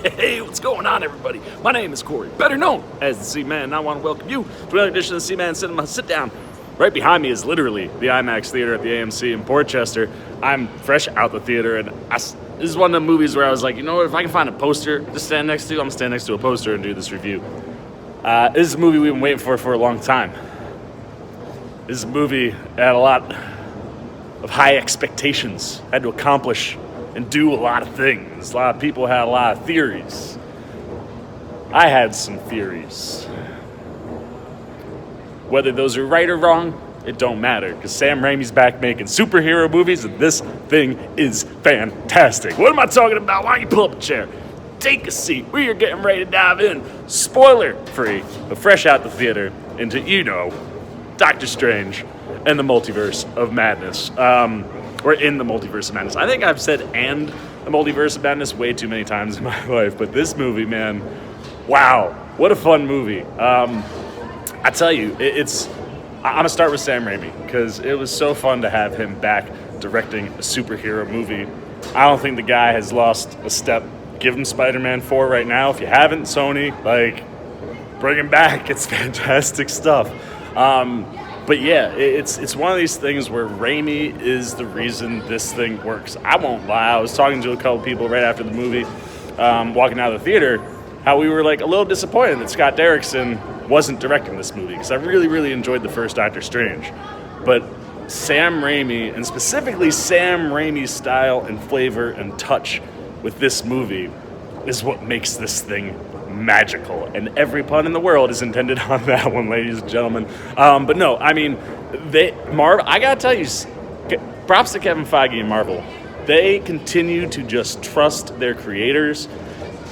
Hey, what's going on, everybody? My name is Corey, better known as the C-Man, and I want to welcome you to another edition of the C-Man Cinema Sit Down. Right behind me is literally the IMAX Theater at the AMC in Portchester. I'm fresh out the theater, and this is one of the movies where I was like, you know what, if I can find a poster to stand next to, I'm going to stand next to a poster and do this review. This is a movie we've been waiting for a long time. This is a movie that had a lot of high expectations, had to accomplish and do a lot of things. A lot of people had a lot of theories. I had some theories. Whether those are right or wrong, it don't matter, because Sam Raimi's back making superhero movies, and this thing is fantastic. What am I talking about? Why don't you pull up a chair? Take a seat. We are getting ready to dive in, spoiler-free, but fresh out the theater, into, Doctor Strange and the Multiverse of Madness. Or in the Multiverse of Madness. I think I've said "and the Multiverse of Madness" way too many times in my life, but this movie, man, wow, what a fun movie. I tell you, I'm gonna start with Sam Raimi, because it was so fun to have him back directing a superhero movie. I don't think the guy has lost a step. Give him Spider-Man 4 right now. If you haven't, Sony, bring him back. It's fantastic stuff. But yeah, it's one of these things where Raimi is the reason this thing works. I won't lie. I was talking to a couple people right after the movie, walking out of the theater, how we were a little disappointed that Scott Derrickson wasn't directing this movie, because I really, really enjoyed the first Doctor Strange. But Sam Raimi, and specifically Sam Raimi's style and flavor and touch with this movie, is what makes this thing magical, and every pun in the world is intended on that one, ladies and gentlemen. But no, I mean, I gotta tell you, props to Kevin Feige and Marvel. They continue to just trust their creators,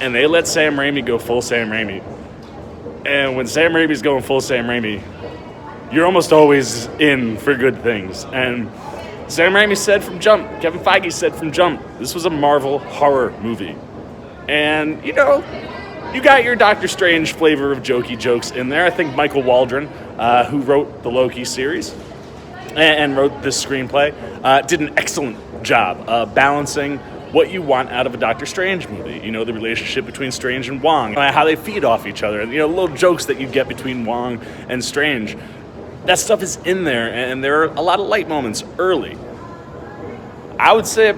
and they let Sam Raimi go full Sam Raimi. And when Sam Raimi's going full Sam Raimi, you're almost always in for good things. And Sam Raimi said from jump, Kevin Feige said from jump, this was a Marvel horror movie. And, you got your Doctor Strange flavor of jokey jokes in there. I think Michael Waldron, who wrote the Loki series and wrote this screenplay, did an excellent job balancing what you want out of a Doctor Strange movie. The relationship between Strange and Wong, how they feed off each other, and little jokes that you get between Wong and Strange. That stuff is in there, and there are a lot of light moments early. I would say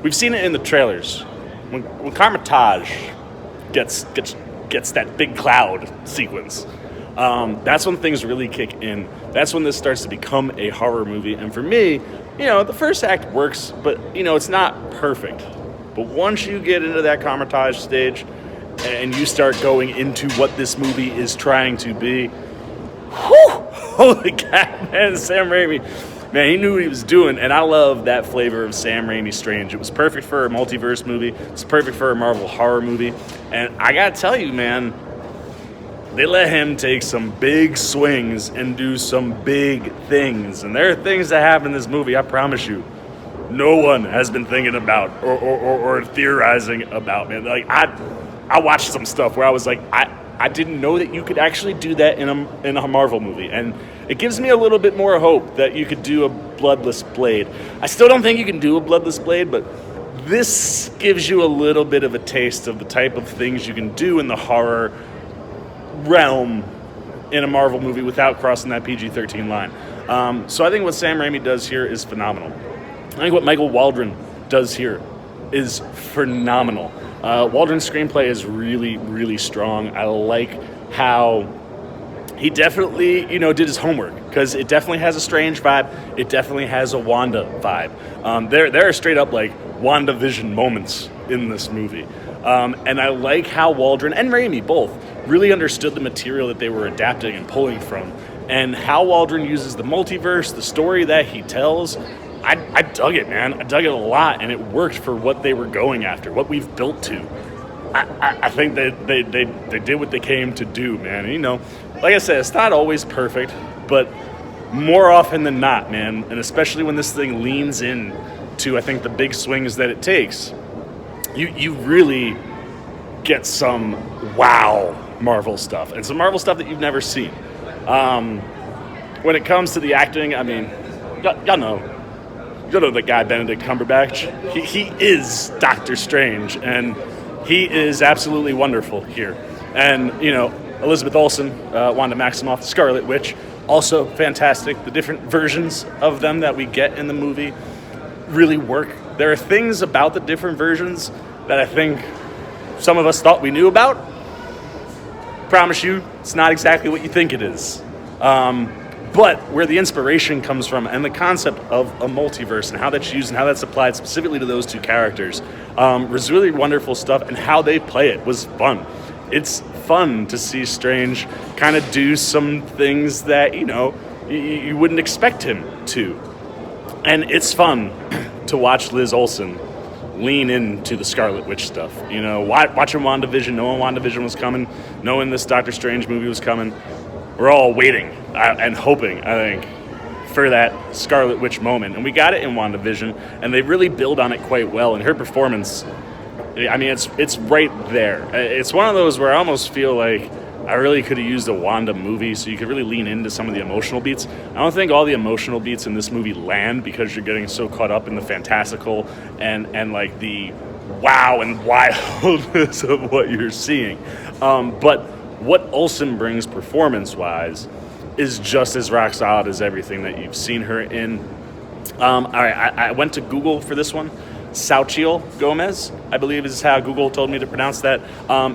we've seen it in the trailers. When Cumberbatch gets that big cloud sequence, that's when things really kick in. That's when this starts to become a horror movie. And for me, the first act works, but, it's not perfect. But once you get into that Cumberbatch stage and you start going into what this movie is trying to be, holy cow, man, Sam Raimi. Man, he knew what he was doing, and I love that flavor of Sam Raimi Strange. It was perfect for a multiverse movie. It's perfect for a Marvel horror movie. And I gotta tell you, man, they let him take some big swings and do some big things. And there are things that happen in this movie, I promise you, no one has been thinking about or theorizing about, man. I watched some stuff where I was like, I didn't know that you could actually do that in a Marvel movie, and it gives me a little bit more hope that you could do a bloodless Blade. I still don't think you can do a bloodless Blade, but this gives you a little bit of a taste of the type of things you can do in the horror realm in a Marvel movie without crossing that PG-13 line. So I think what Sam Raimi does here is phenomenal. I think what Michael Waldron does here is phenomenal. Waldron's screenplay is really, really strong. I like how he definitely, did his homework, because it definitely has a Strange vibe. It definitely has a Wanda vibe. There are straight up WandaVision moments in this movie. And I like how Waldron and Raimi both really understood the material that they were adapting and pulling from, and how Waldron uses the multiverse, the story that he tells. I dug it, man. I dug it a lot, and it worked for what they were going after, what we've built to. I think they did what they came to do, man. And, like I said, it's not always perfect, but more often than not, man, and especially when this thing leans in to, I think, the big swings that it takes, you really get some wow Marvel stuff, and some Marvel stuff that you've never seen. When it comes to the acting, I mean, y'all know you know the guy Benedict Cumberbatch. He is Doctor Strange, and he is absolutely wonderful here. And you know, Elizabeth Olsen, Wanda Maximoff, the Scarlet Witch, also fantastic. The different versions of them that we get in the movie really work. There are things about the different versions that I think some of us thought we knew about. Promise you, it's not exactly what you think it is. But where the inspiration comes from and the concept of a multiverse and how that's used and how that's applied specifically to those two characters was really wonderful stuff, and how they play it was fun. It's fun to see Strange kind of do some things that, you know, you wouldn't expect him to. And it's fun to watch Liz Olsen lean into the Scarlet Witch stuff. You know, watching WandaVision, knowing WandaVision was coming, knowing this Doctor Strange movie was coming, we're all waiting and hoping, I think, for that Scarlet Witch moment. And we got it in WandaVision, and they really build on it quite well. And her performance, I mean, it's right there. It's one of those where I almost feel like I really could have used a Wanda movie so you could really lean into some of the emotional beats. I don't think all the emotional beats in this movie land because you're getting so caught up in the fantastical and like the wow and wildness of what you're seeing. But what Olsen brings performance-wise is just as rock solid as everything that you've seen her in. All right, I went to Google for this one. Xochitl Gomez, I believe is how Google told me to pronounce that.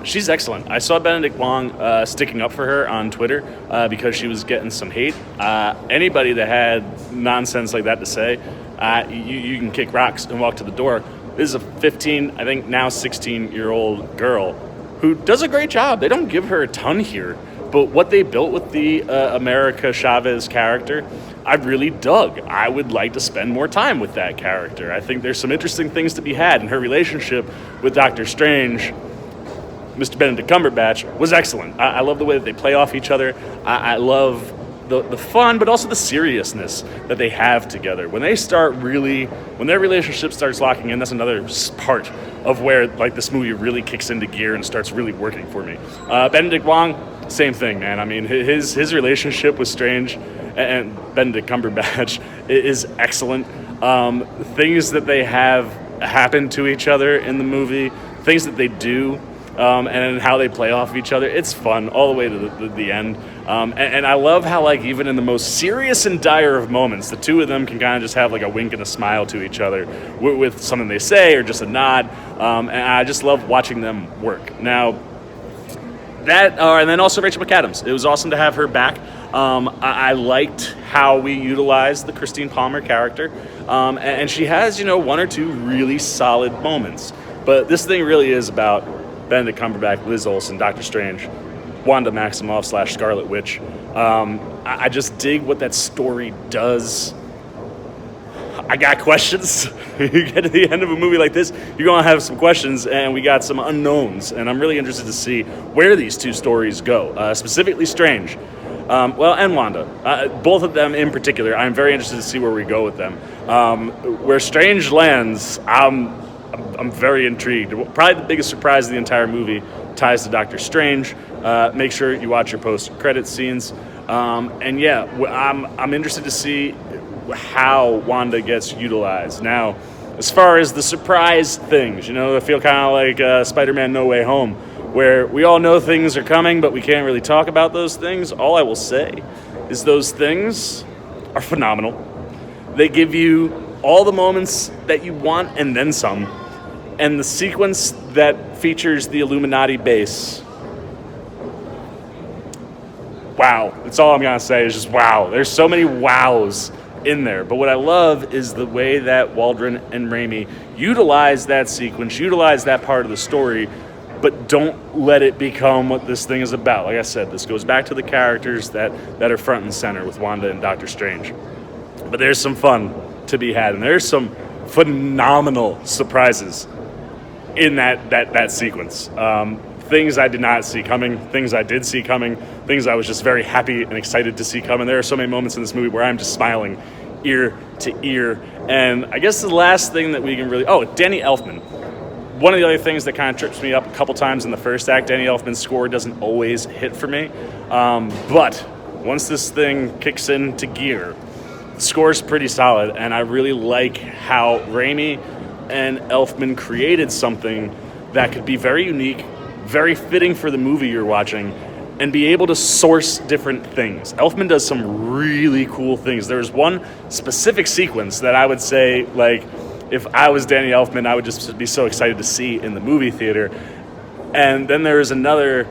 She's excellent. I saw Benedict Wong sticking up for her on Twitter because she was getting some hate. Anybody that had nonsense like that to say, you can kick rocks and walk to the door. This is a 15, I think now 16-year-old girl who does a great job. They don't give her a ton here, but what they built with the America Chavez character, I really dug. I would like to spend more time with that character. I think there's some interesting things to be had, and her relationship with Doctor Strange, Mr. Benedict Cumberbatch, was excellent. I love the way that they play off each other. I love the fun, but also the seriousness that they have together. When their relationship starts locking in, that's another part of where like this movie really kicks into gear and starts really working for me. Benedict Wong, same thing, man. I mean, his relationship with Strange and Benedict Cumberbatch is excellent. Things that they have happen to each other in the movie, things that they do, and how they play off each other. It's fun all the way to the end. And I love how, like, even in the most serious and dire of moments, the two of them can kind of just have like a wink and a smile to each other with something they say or just a nod. And I just love watching them work. Now, and then also Rachel McAdams. It was awesome to have her back. I liked how we utilized the Christine Palmer character. And she has, one or two really solid moments. But this thing really is about Benedict Cumberbatch, Liz Olsen, Doctor Strange, Wanda Maximoff / Scarlet Witch. I just dig what that story does. I got questions. You get to the end of a movie like this, you're going to have some questions, and we got some unknowns. And I'm really interested to see where these two stories go, specifically Strange. And Wanda. Both of them in particular, I'm very interested to see where we go with them. Where Strange lands, I'm very intrigued. Probably the biggest surprise of the entire movie ties to Doctor Strange. Make sure you watch your post-credit scenes. I'm interested to see how Wanda gets utilized. Now, as far as the surprise things, I feel kind of like Spider-Man No Way Home, where we all know things are coming, but we can't really talk about those things. All I will say is those things are phenomenal. They give you all the moments that you want and then some. And the sequence that features the Illuminati base, wow. That's all I'm going to say is just wow. There's so many wows in there. But what I love is the way that Waldron and Raimi utilize that sequence, utilize that part of the story, but don't let it become what this thing is about. Like I said, this goes back to the characters that are front and center with Wanda and Doctor Strange. But there's some fun to be had, and there's some phenomenal surprises in that sequence. Things I did not see coming, things I did see coming, things I was just very happy and excited to see coming. There are so many moments in this movie where I'm just smiling ear to ear. And I guess the last thing that we can really... Danny Elfman. One of the other things that kind of trips me up a couple times in the first act, Danny Elfman's score doesn't always hit for me. But once this thing kicks into gear, The score's pretty solid, and I really like how Raimi and Elfman created something that could be very unique, very fitting for the movie you're watching, and be able to source different things. Elfman does some really cool things. There's one specific sequence that I would say, like, if I was Danny Elfman, I would just be so excited to see in the movie theater. And then there's another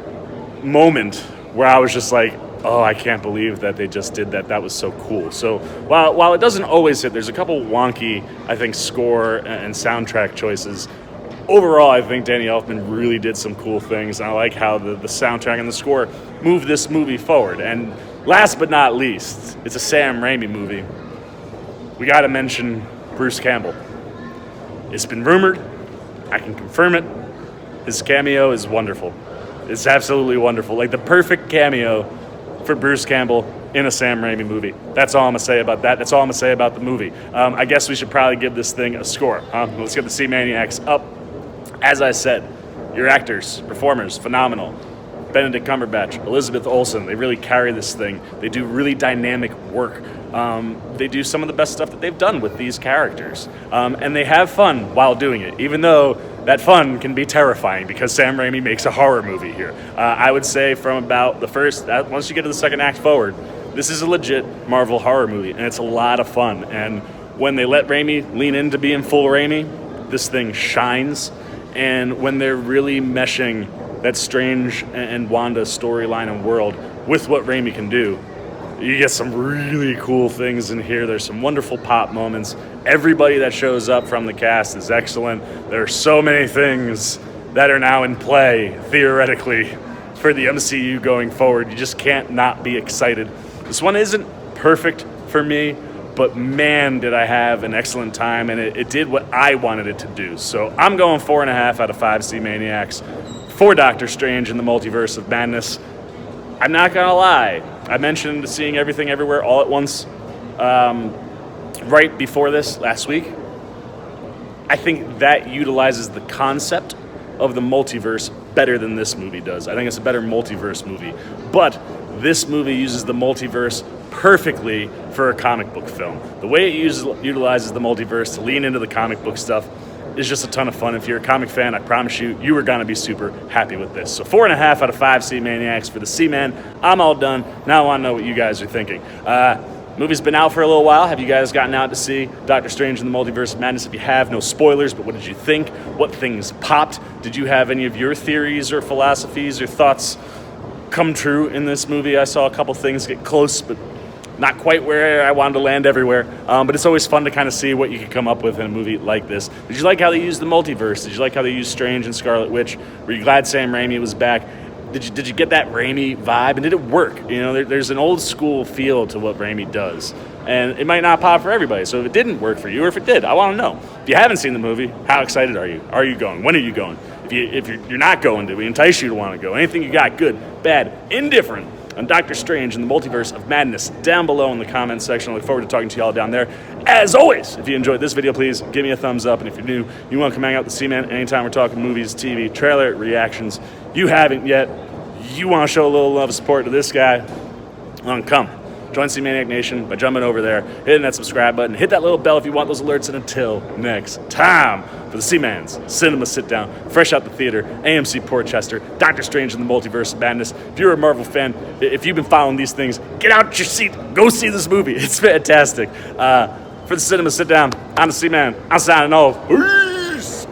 moment where I was just like, oh, I can't believe that they just did that. That was so cool. So while it doesn't always hit, there's a couple wonky, I think, score and soundtrack choices. Overall, I think Danny Elfman really did some cool things, and I like how the soundtrack and the score move this movie forward. And last but not least, it's a Sam Raimi movie. We got to mention Bruce Campbell. It's been rumored. I can confirm it. His cameo is wonderful. It's absolutely wonderful. Like the perfect cameo for Bruce Campbell in a Sam Raimi movie. That's all I'm going to say about that. That's all I'm going to say about the movie. I guess we should probably give this thing a score. Let's get the C-Maniacs up. As I said, your actors, performers, phenomenal. Benedict Cumberbatch, Elizabeth Olsen, they really carry this thing. They do really dynamic work. They do some of the best stuff that they've done with these characters. And they have fun while doing it, even though that fun can be terrifying because Sam Raimi makes a horror movie here. I would say from about the first, once you get to the second act forward, this is a legit Marvel horror movie, and it's a lot of fun. And when they let Raimi lean into being full Raimi, this thing shines. And when they're really meshing that Strange and Wanda storyline and world with what Raimi can do, you get some really cool things in here. There's some wonderful pop moments. Everybody that shows up from the cast is excellent. There are so many things that are now in play, theoretically, for the MCU going forward. You just can't not be excited. This one isn't perfect for me, but man, did I have an excellent time, and it did what I wanted it to do. So I'm going 4.5 out of 5 C-Maniacs for Doctor Strange in the Multiverse of Madness. I'm not going to lie. I mentioned seeing Everything Everywhere All at Once right before this last week. I think that utilizes the concept of the multiverse better than this movie does. I think it's a better multiverse movie. But this movie uses the multiverse perfectly for a comic book film. The way it utilizes the multiverse to lean into the comic book stuff is just a ton of fun. If you're a comic fan, I promise you are going to be super happy with this. So 4.5 out of 5 C-Maniacs for the C-Man. I'm all done. Now I want to know what you guys are thinking. Movie's been out for a little while. Have you guys gotten out to see Doctor Strange in the Multiverse of Madness? If you have, no spoilers, but what did you think? What things popped? Did you have any of your theories or philosophies or thoughts come true in this movie? I saw a couple things get close, but not quite where I wanted to land everywhere. But it's always fun to kind of see what you can come up with in a movie like this. Did you like how they used the multiverse? Did you like how they used Strange and Scarlet Witch? Were you glad Sam Raimi was back? Did you get that Raimi vibe? And did it work? You know, there's an old school feel to what Raimi does. And it might not pop for everybody. So if it didn't work for you, or if it did, I want to know. If you haven't seen the movie, how excited are you? Are you going? When are you going? If you're not going, did we entice you to want to go? Anything you got, good, bad, indifferent, on Doctor Strange and the Multiverse of Madness down below in the comments section. I look forward to talking to y'all down there. As always, if you enjoyed this video, please give me a thumbs up. And if you're new, you want to come hang out with the C-Man anytime we're talking movies, TV, trailer, reactions, you haven't yet, you want to show a little love and support to this guy, come. Join C-Maniac Nation by jumping over there, hitting that subscribe button, hit that little bell if you want those alerts, and until next time, for the C-Man's Cinema Sit Down, fresh out the theater, AMC Portchester, Doctor Strange in the Multiverse of Madness. If you're a Marvel fan, if you've been following these things, get out your seat, go see this movie. It's fantastic. For the Cinema Sit Down, I'm the C-Man. I'm signing off. Peace!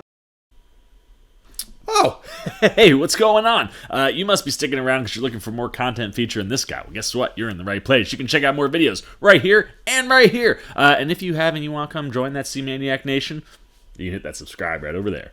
Oh, hey, what's going on? You must be sticking around because you're looking for more content featuring this guy. Well, guess what? You're in the right place. You can check out more videos right here and right here. And if you have and you want to come join that C-Maniac Nation, you can hit that subscribe right over there.